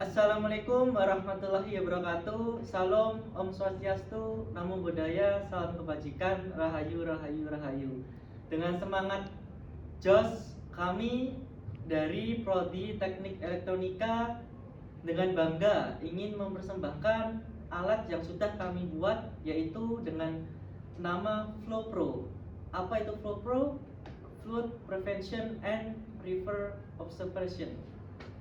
Assalamualaikum warahmatullahi wabarakatuh. Salam, Om Swastiastu, Namo Buddhaya, salam kebajikan, Rahayu, Rahayu, Rahayu. Dengan semangat jos, kami dari Prodi Teknik Elektronika dengan bangga ingin mempersembahkan alat yang sudah kami buat, yaitu dengan nama FlowPro. Apa itu FlowPro? Flood Prevention and River Observation.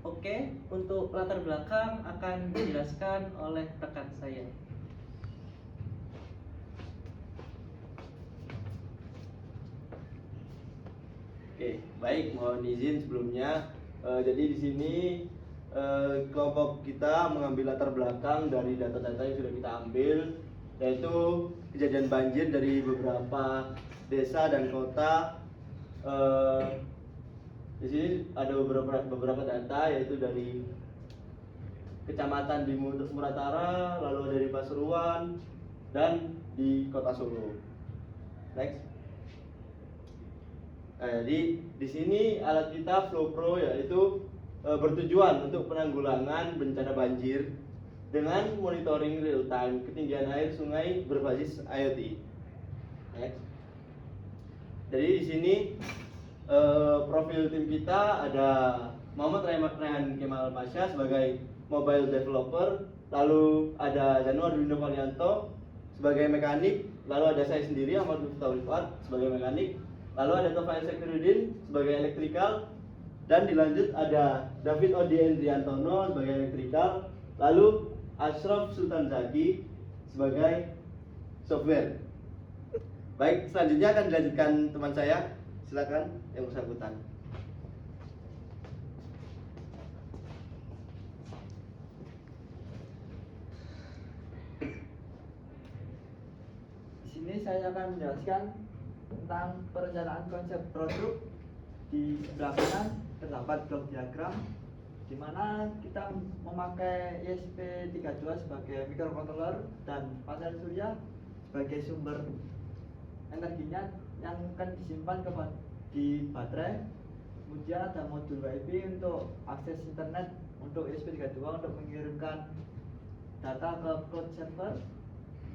Oke, untuk latar belakang akan dijelaskan oleh rekan saya. Oke, baik, mohon izin sebelumnya. Jadi di sini kelompok kita mengambil latar belakang dari data-data yang sudah kita ambil, yaitu kejadian banjir dari beberapa desa dan kota. Di sini ada beberapa data, yaitu dari kecamatan di Muratara, lalu dari Pasuruan, dan di Kota Solo. Next. Jadi di sini alat kita FlowPro yaitu bertujuan untuk penanggulangan bencana banjir dengan monitoring real time ketinggian air sungai berbasis IoT. Next. Jadi di sini profil tim kita ada Muhammad Rehan Kemal Pasha sebagai mobile developer, lalu ada Januar Dwindo Valyanto sebagai mekanik, lalu ada saya sendiri Ahmad Muftah Rifat sebagai mekanik, lalu ada Tofail Sekiruddin sebagai elektrikal, dan dilanjut ada David Odien Triantono sebagai elektrikal, lalu Ashraf Sultan Zaki sebagai software. Baik, selanjutnya akan dilanjutkan teman saya. Silakan yang bersangkutan. Di sini saya akan menjelaskan tentang perencanaan konsep produk. Di sebelah kanan terdapat blok diagram di mana kita memakai ESP32 sebagai microcontroller dan panel surya sebagai sumber energinya yang akan disimpan di baterai. Kemudian ada modul WiFi untuk akses internet untuk ESP32 untuk mengirimkan data ke cloud server.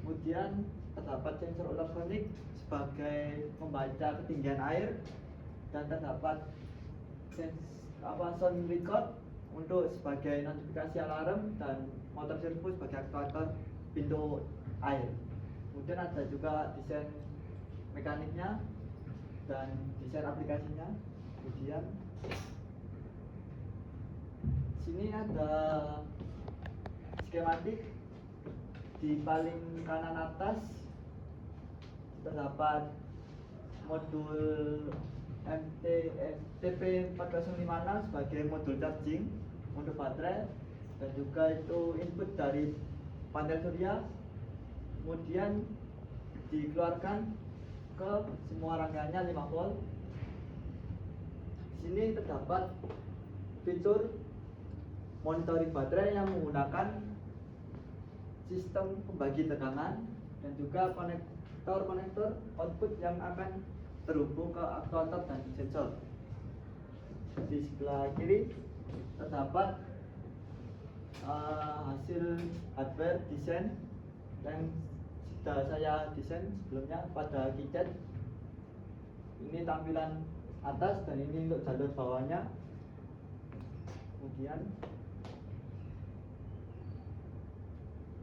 Kemudian terdapat sensor ultrasonic sebagai membaca ketinggian air, dan terdapat sound record untuk sebagai notifikasi alarm, dan motor servo sebagai aktuator pintu air. Kemudian ada juga desain mekaniknya dan desain aplikasinya. Kemudian sini ada skematik. Di paling kanan atas terdapat modul TP4056 sebagai modul charging untuk baterai, dan juga itu input dari panel surya, kemudian dikeluarkan ke semua rangkaiannya 5 volt. Di sini terdapat fitur monitoring baterai yang menggunakan sistem pembagi tegangan, dan juga konektor output yang akan terhubung ke aktuator dan sensor. Di sebelah kiri terdapat hasil hardware desain yang sudah saya desain sebelumnya pada keycat. Ini tampilan atas dan ini untuk jalur bawahnya. Kemudian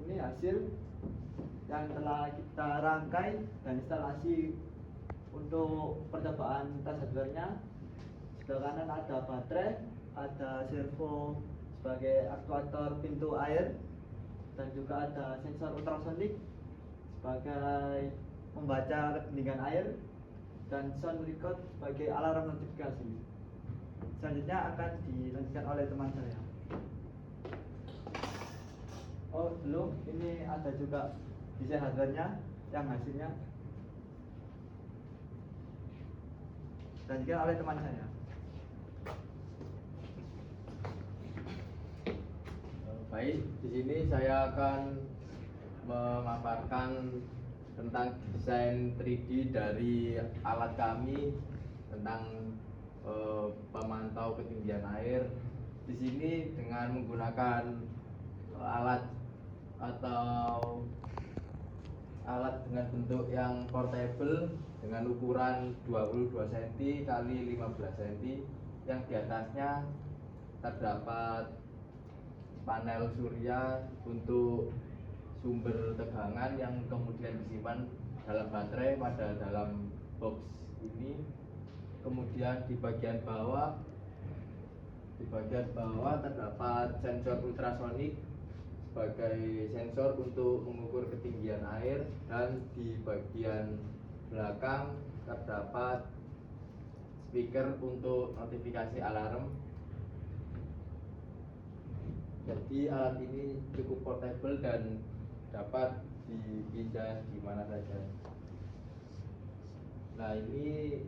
ini hasil yang telah kita rangkai dan instalasi untuk percobaan tes hardware-nya. Sebelah kanan ada baterai, ada servo sebagai aktuator pintu air, dan juga ada sensor ultrasonic sebagai membaca ketinggian air, dan sound record sebagai alarm notifikasi. Selanjutnya akan dilanjutkan oleh teman saya. Oh belum, ini ada juga desain hardware-nya yang hasilnya dilanjutkan oleh teman saya. Baik, di sini saya akan memaparkan tentang desain 3D dari alat kami tentang pemantau ketinggian air di sini dengan menggunakan alat atau alat dengan bentuk yang portable dengan ukuran 22 cm kali 15 cm yang di atasnya terdapat panel surya untuk sumber tegangan yang kemudian disimpan dalam baterai pada dalam box ini. Kemudian di bagian bawah terdapat sensor ultrasonik sebagai sensor untuk mengukur ketinggian air, dan di bagian belakang terdapat speaker untuk notifikasi alarm. Jadi alat ini cukup portable dan dapat dipindah di mana saja. Nah, ini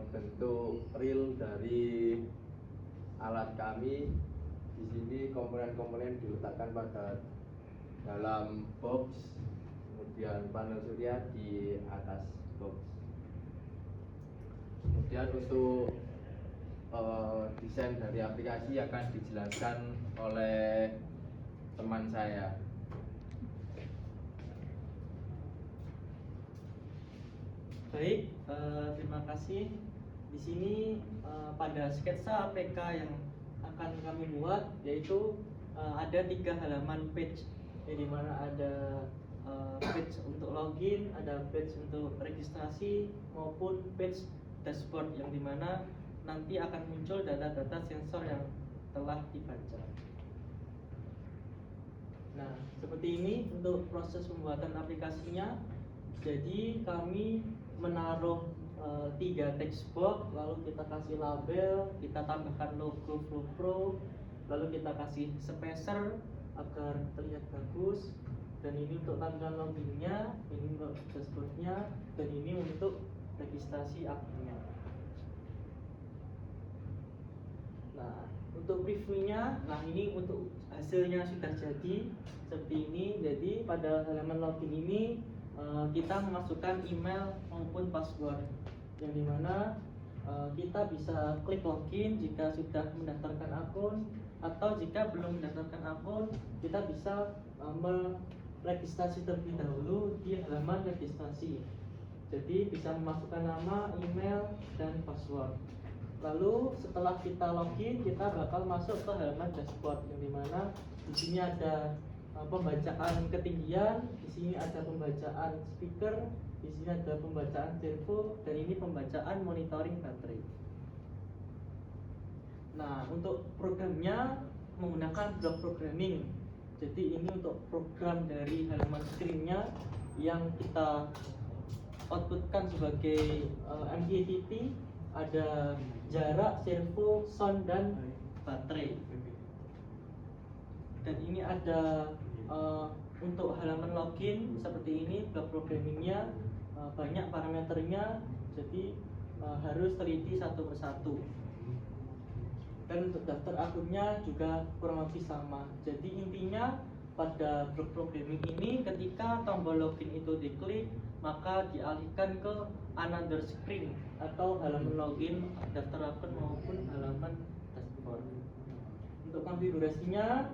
bentuk real dari alat kami. Di sini komponen-komponen diletakkan pada dalam box, kemudian panel surya di atas box. Kemudian untuk desain dari aplikasi akan dijelaskan oleh teman saya. Baik, terima kasih. Di sini pada sketsa APK yang akan kami buat, yaitu ada 3 halaman page, di mana ada page untuk login, ada page untuk registrasi, maupun page dashboard yang dimana nanti akan muncul data-data sensor yang telah dibaca. Nah, seperti ini untuk proses pembuatan aplikasinya. Jadi kami menaruh 3 text box, lalu kita kasih label, kita tambahkan logo FlowPro, lalu kita kasih spacer agar terlihat bagus. Dan ini untuk tampilan loginnya, ini untuk dashboardnya, dan ini untuk registrasi akunnya. Nah, untuk previewnya, nah ini untuk hasilnya sudah jadi seperti ini. Jadi pada halaman login ini kita memasukkan email maupun password, yang dimana kita bisa klik login jika sudah mendaftarkan akun, atau jika belum mendaftarkan akun kita bisa meregistrasi terlebih dahulu di halaman registrasi. Jadi bisa memasukkan nama, email, dan password. Lalu setelah kita login, kita bakal masuk ke halaman dashboard, yang dimana di sini ada pembacaan ketinggian, di sini ada pembacaan speaker, di sini ada pembacaan servo, dan ini pembacaan monitoring baterai. Nah, untuk programnya menggunakan block programming. Jadi ini untuk program dari halaman screen-nya yang kita outputkan sebagai MQTT. Ada jarak, servo, sound, dan baterai. Dan ini ada untuk halaman login seperti ini, block programmingnya banyak parameternya, jadi harus teliti satu persatu. Dan untuk daftar akunnya juga kurang lebih sama. Jadi intinya pada block programming ini, ketika tombol login itu diklik, maka dialihkan ke another screen atau halaman login, daftar akun maupun halaman dashboard. Untuk konfigurasinya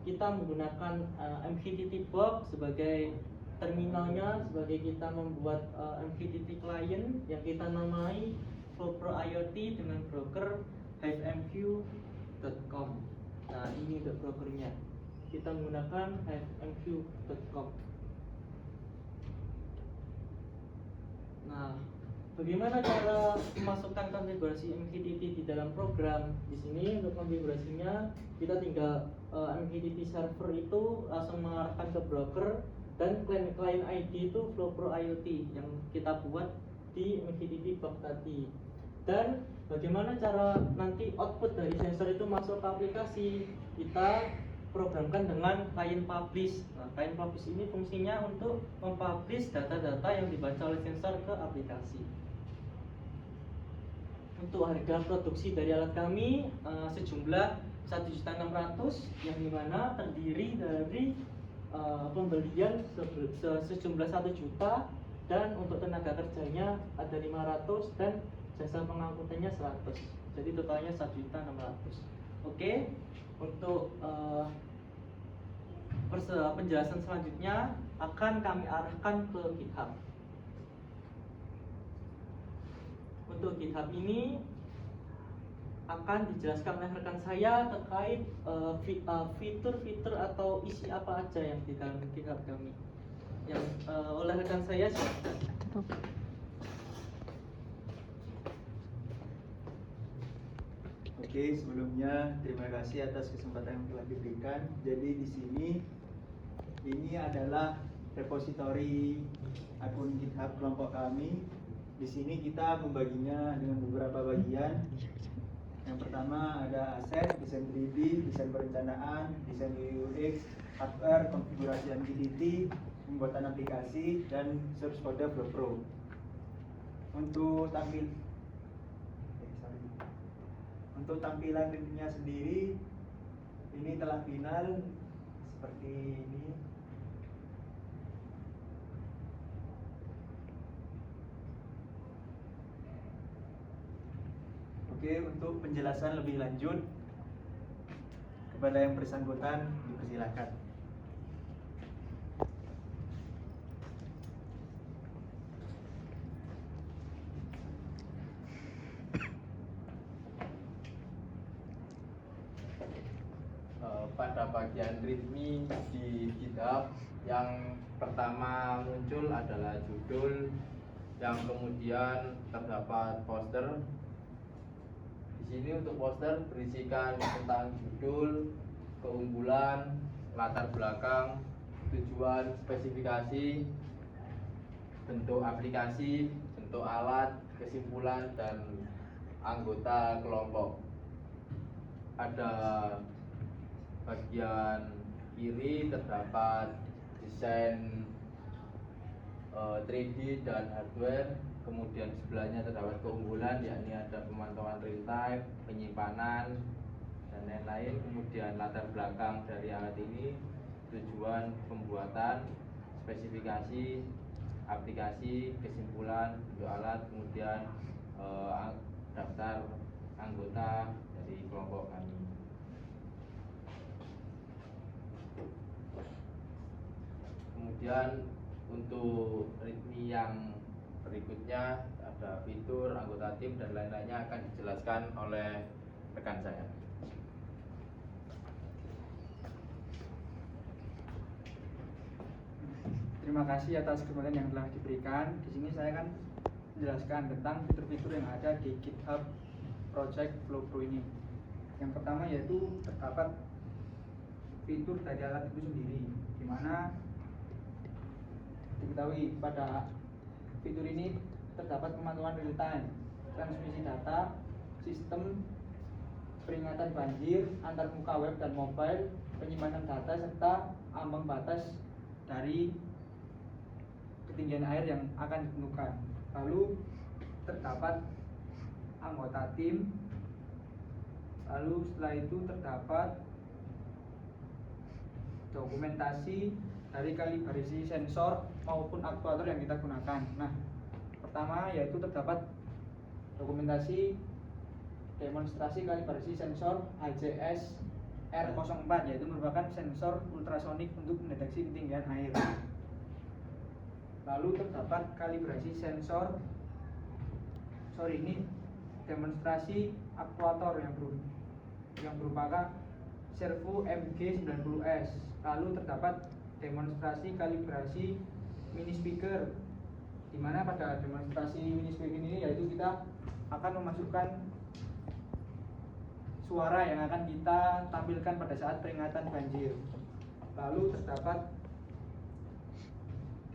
kita menggunakan MQTT box sebagai terminalnya, sebagai kita membuat MQTT client yang kita namai FlowPro IoT dengan broker hivemq.com. Nah, ini untuk brokernya. Kita menggunakan hivemq.com. Nah, bagaimana cara memasukkan konfigurasi MQTT di dalam program? Di sini untuk konfigurasinya kita tinggal MQTT server itu langsung mengarahkan ke broker, dan client ID itu FlowPro IoT yang kita buat di MQTT box tadi. Dan bagaimana cara nanti output dari sensor itu masuk ke aplikasi? Kita programkan dengan client publish. Nah, client publish ini fungsinya untuk mempublish data-data yang dibaca oleh sensor ke aplikasi. Untuk harga produksi dari alat kami sejumlah 1.600.000, yang dimana terdiri dari pembelian sejumlah 1 juta, dan untuk tenaga kerjanya ada 500, dan jasa pengangkutannya 100. Jadi totalnya 1.600.000. Oke, untuk penjelasan selanjutnya akan kami arahkan ke GitHub. Untuk GitHub ini akan dijelaskan oleh rekan saya terkait fitur-fitur atau isi apa aja yang di dalam GitHub kami. Yang oleh rekan saya silakan. Oke, sebelumnya terima kasih atas kesempatan yang telah diberikan. Jadi di sini ini adalah repositori akun GitHub kelompok kami. Di sini kita membaginya dengan beberapa bagian. Yang pertama ada aset, desain 3D, desain perencanaan, desain UX, hardware, konfigurasi MQTT, pembuatan aplikasi, dan source code Flow Pro. Untuk tampilan ritmenya sendiri ini telah final seperti ini. Oke, untuk penjelasan lebih lanjut kepada yang bersangkutan dipersilakan. Pada bagian readme di GitHub, yang pertama muncul adalah judul, yang kemudian terdapat poster. Di sini untuk poster berisikan tentang judul, keunggulan, latar belakang, tujuan, spesifikasi, bentuk aplikasi, bentuk alat, kesimpulan, dan anggota kelompok. Ada bagian kiri terdapat desain 3D dan hardware, kemudian sebelahnya terdapat keunggulan, yakni ada pemantauan real time, penyimpanan, dan lain-lain. Kemudian latar belakang dari alat ini, tujuan pembuatan, spesifikasi aplikasi, kesimpulan, bentuk alat, kemudian daftar anggota dari kelompok kami. Kemudian untuk readme yang berikutnya ada fitur, anggota tim, dan lain-lainnya akan dijelaskan oleh rekan saya. Terima kasih atas kesempatan yang telah diberikan. Di sini saya akan menjelaskan tentang fitur-fitur yang ada di GitHub Project Flow Pro ini. Yang pertama yaitu terdapat fitur dari alat itu sendiri, di mana diketahui pada fitur ini terdapat pemantauan real time, transmisi data, sistem peringatan banjir antar muka web dan mobile, penyimpanan data, serta ambang batas dari ketinggian air yang akan ditentukan. Lalu terdapat anggota tim. Lalu setelah itu terdapat dokumentasi dari kalibrasi sensor maupun aktuator yang kita gunakan. Nah, pertama yaitu terdapat dokumentasi demonstrasi kalibrasi sensor HCS R04, yaitu merupakan sensor ultrasonik untuk mendeteksi ketinggian air. Lalu terdapat kalibrasi sensor, ini demonstrasi aktuator yang merupakan servo MG90S. Lalu terdapat demonstrasi kalibrasi mini speaker, di mana pada demonstrasi mini speaker ini yaitu kita akan memasukkan suara yang akan kita tampilkan pada saat peringatan banjir. Lalu terdapat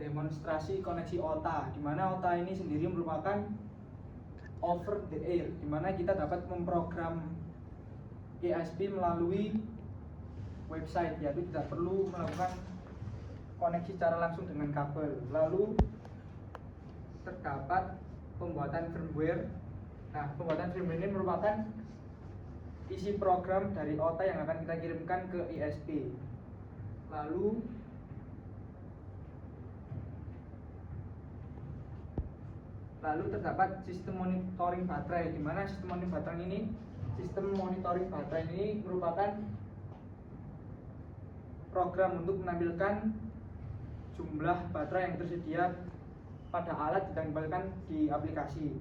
demonstrasi koneksi OTA, di mana OTA ini sendiri merupakan over the air, di mana kita dapat memprogram ISP melalui website, yaitu tidak perlu melakukan koneksi secara langsung dengan kabel. Lalu terdapat pembuatan firmware. Nah, pembuatan firmware ini merupakan isi program dari OTA yang akan kita kirimkan ke ISP. Lalu Lalu terdapat sistem monitoring baterai, di mana sistem monitoring baterai ini merupakan program untuk menampilkan jumlah baterai yang tersedia pada alat dan ditempelkan di aplikasi.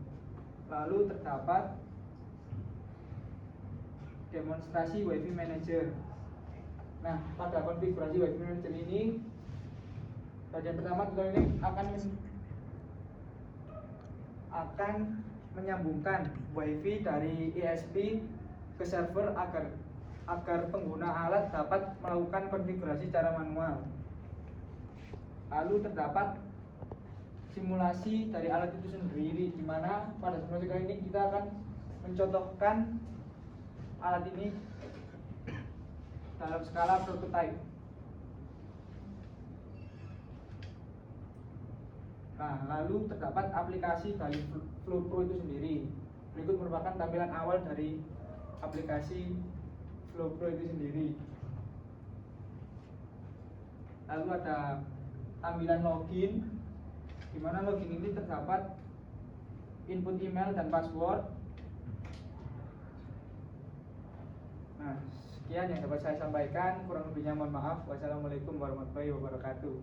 Lalu terdapat demonstrasi WiFi Manager. Nah, pada konfigurasi WiFi Manager ini, bagian pertama tutorial ini akan menyambungkan WiFi dari ISP ke server agar pengguna alat dapat melakukan konfigurasi secara manual. Lalu terdapat simulasi dari alat itu sendiri, di mana pada simulasi kali ini kita akan mencontohkan alat ini dalam skala prototype. Nah, lalu terdapat aplikasi dari FlowPro itu sendiri. Berikut merupakan tampilan awal dari aplikasi FlowPro itu sendiri. Lalu ada tampilan login, di mana login ini terdapat input email dan password. Nah, sekian yang dapat saya sampaikan, kurang lebihnya mohon maaf. Wassalamualaikum warahmatullahi wabarakatuh.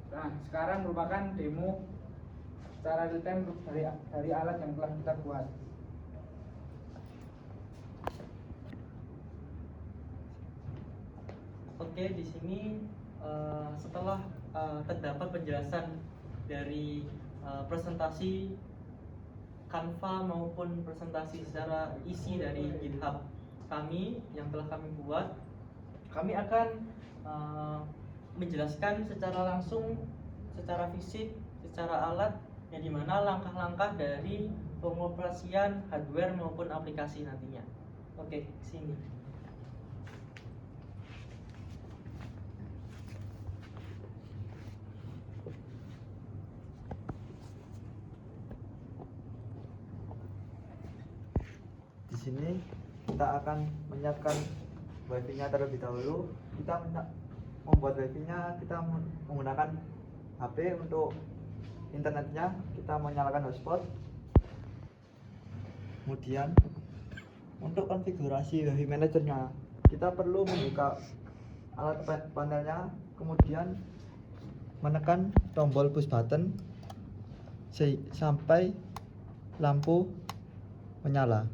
Nah, sekarang merupakan demo secara real time dari alat yang telah kita buat. Oke, di sini setelah terdapat penjelasan dari presentasi Canva maupun presentasi secara isi dari GitHub kami yang telah kami buat, kami akan menjelaskan secara langsung, secara fisik, secara alat, yang dimana langkah-langkah dari pengoperasian hardware maupun aplikasi nantinya. Oke, sini. Di sini kita akan menyiapkan WiFi-nya terlebih dahulu. Kita membuat WiFi-nya, kita menggunakan HP. Untuk internetnya kita menyalakan hotspot. Kemudian untuk konfigurasi WiFi manajernya, kita perlu membuka alat panelnya, kemudian menekan tombol push button sampai lampu menyala.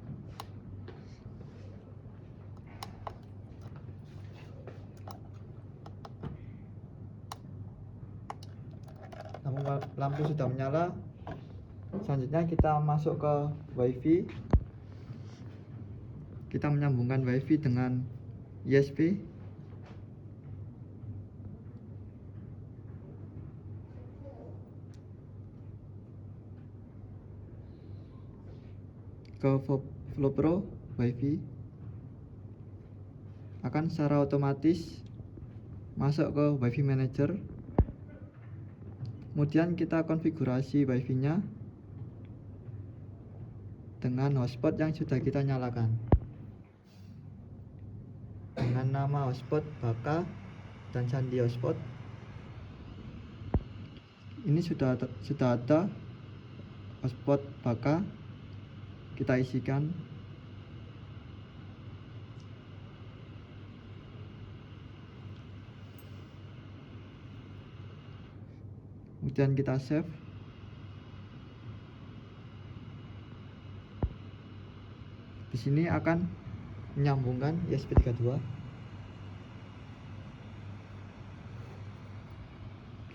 Lampu sudah menyala. Selanjutnya kita masuk ke WiFi. Kita menyambungkan WiFi dengan ISP. Ke FlowPro WiFi akan secara otomatis masuk ke WiFi Manager. Kemudian kita konfigurasi WiFi-nya dengan hotspot yang sudah kita nyalakan, dengan nama hotspot Baka dan sandi hotspot. Ini sudah ada hotspot Baka, kita isikan. Kemudian kita save. Di sini akan menyambungkan ESP32.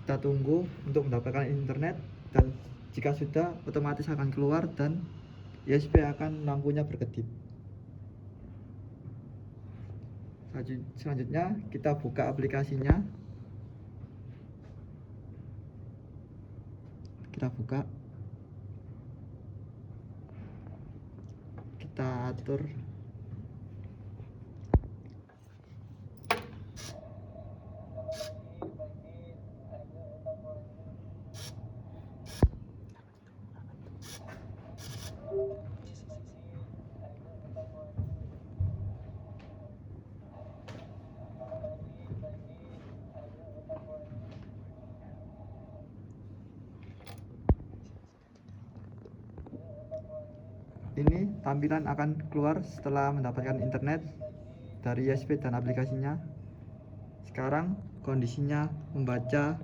Kita tunggu untuk mendapatkan internet, dan jika sudah, otomatis akan keluar dan ESP akan lampunya berkedip. Selanjutnya kita buka aplikasinya. Kita buka, kita atur. ini tampilan akan keluar setelah mendapatkan internet dari USB dan aplikasinya. Sekarang kondisinya membaca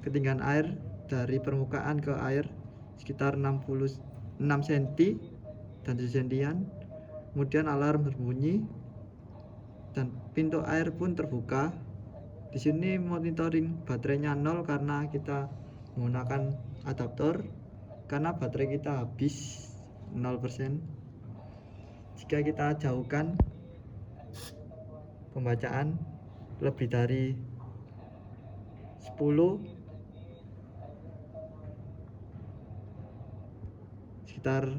ketinggian air dari permukaan ke air sekitar 66 cm dan 7 cm. Kemudian alarm berbunyi dan pintu air pun terbuka. Di sini monitoring baterainya 0 karena kita menggunakan adaptor, karena baterai kita habis 0%. Jika kita jauhkan pembacaan lebih dari 10, sekitar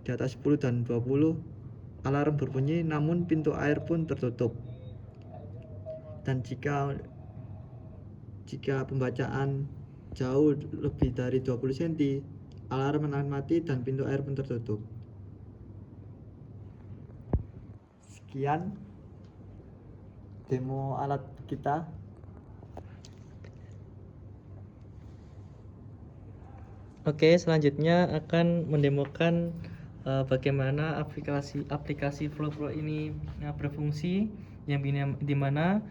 di atas 10 dan 20, alarm berbunyi namun pintu air pun tertutup. Dan jika pembacaan jauh lebih dari 20 cm, alarm akan mati dan pintu air pun tertutup. Sekian demo alat kita. Oke, selanjutnya akan mendemokan bagaimana aplikasi FlowPro ini berfungsi, yang dimana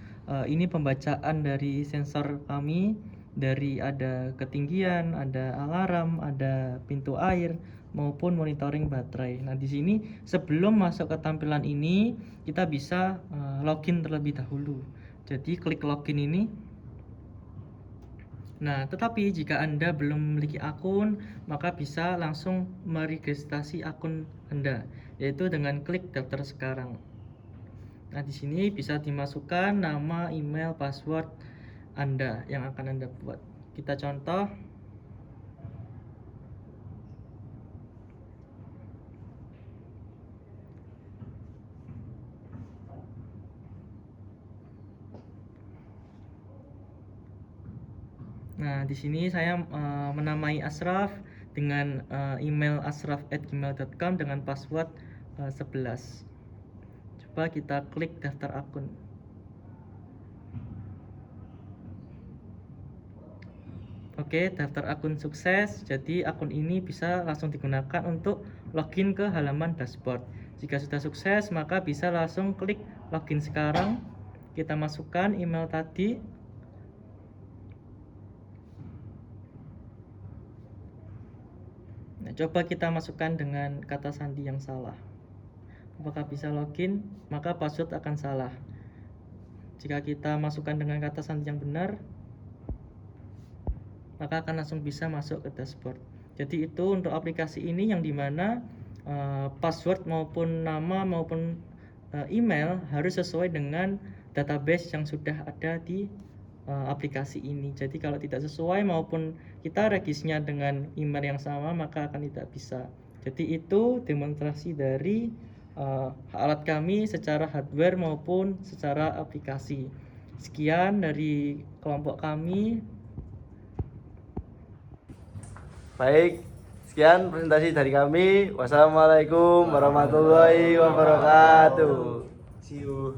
ini pembacaan dari sensor kami, dari ada ketinggian, ada alarm, ada pintu air maupun monitoring baterai. Nah, di sini sebelum masuk ke tampilan ini kita bisa login terlebih dahulu. Jadi klik login ini. Nah, tetapi jika Anda belum memiliki akun, maka bisa langsung meregistrasi akun Anda, yaitu dengan klik daftar sekarang. Nah, di sini bisa dimasukkan nama, email, password Anda yang akan Anda buat. Kita contoh. Nah, di sini saya menamai Ashraf dengan email ashraf@gmail.com dengan password 11. Coba kita klik daftar akun. Oke, daftar akun sukses. Jadi akun ini bisa langsung digunakan untuk login ke halaman dashboard. Jika sudah sukses, maka bisa langsung klik login sekarang. Kita masukkan email tadi. Nah, coba kita masukkan dengan kata sandi yang salah. Apakah bisa login? Maka password akan salah. Jika kita masukkan dengan kata sandi yang benar, maka akan langsung bisa masuk ke dashboard. Jadi itu untuk aplikasi ini, yang dimana password maupun nama maupun email harus sesuai dengan database yang sudah ada di aplikasi ini. Jadi kalau tidak sesuai maupun kita regisnya dengan email yang sama, maka akan tidak bisa. Jadi itu demonstrasi dari alat kami secara hardware maupun secara aplikasi. Sekian dari kelompok kami. Baik, sekian presentasi dari kami. Wassalamualaikum warahmatullahi wabarakatuh. See you.